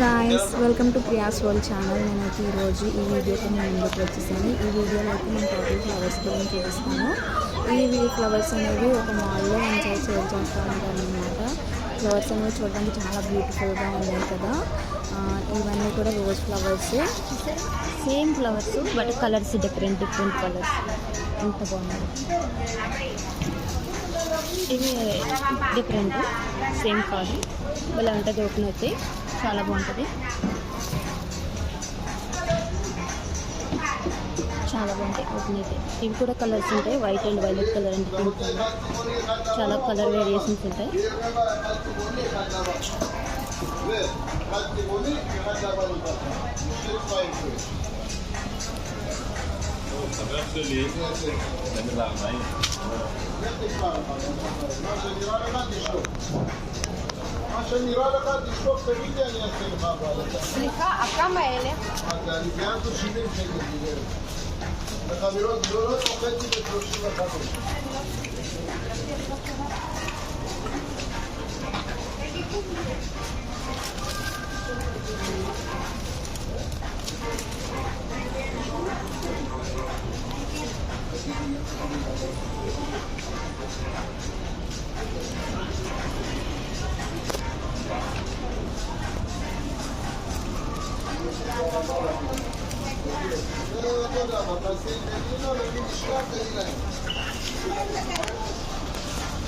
Guys, welcome to Priya's world channel. నేనైతే ఈరోజు ఈ వీడియోతో నేను ముందుకు వచ్చేసాను. ఈ వీడియోలో అయితే నేను టోటల్ ఫ్లవర్స్ గురించి చూపిస్తాను. ఈ ఫ్లవర్స్ అనేవి ఒక మాల్లో ఎంజాయ్ సేల్ చేస్తూ ఉంటాను అనమాట. ఫ్లవర్స్ అనేవి చూడడానికి చాలా బ్యూటిఫుల్గా ఉన్నాయి కదా. ఇవన్నీ కూడా rose flowers, same flowers but colours different colours. ఎంత బాగున్నాయి ఇవి, డిఫరెంట్ సేమ్ కాదు. ఇలా ఉంటుంది, ఓపెన్ అయితే చాలా బాగుంటుంది. చాలా బాగుంటాయి ఓపెన్ అయితే. ఇవి కూడా కలర్స్ ఉంటాయి, white and violet colour and pink colour. చాలా కలర్ వేరియేషన్స్ ఉంటాయి. סליחה, כמה אלה? הליביאנטו 70 שקל גברת. בחבילות גדולות או חצי ב-35.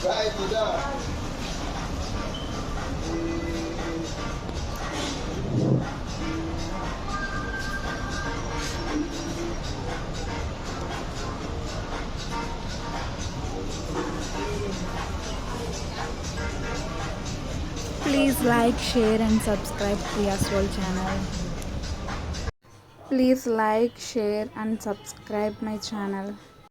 די, תודה. Please like, share and subscribe Priya's World channel. Please like, share and subscribe my channel.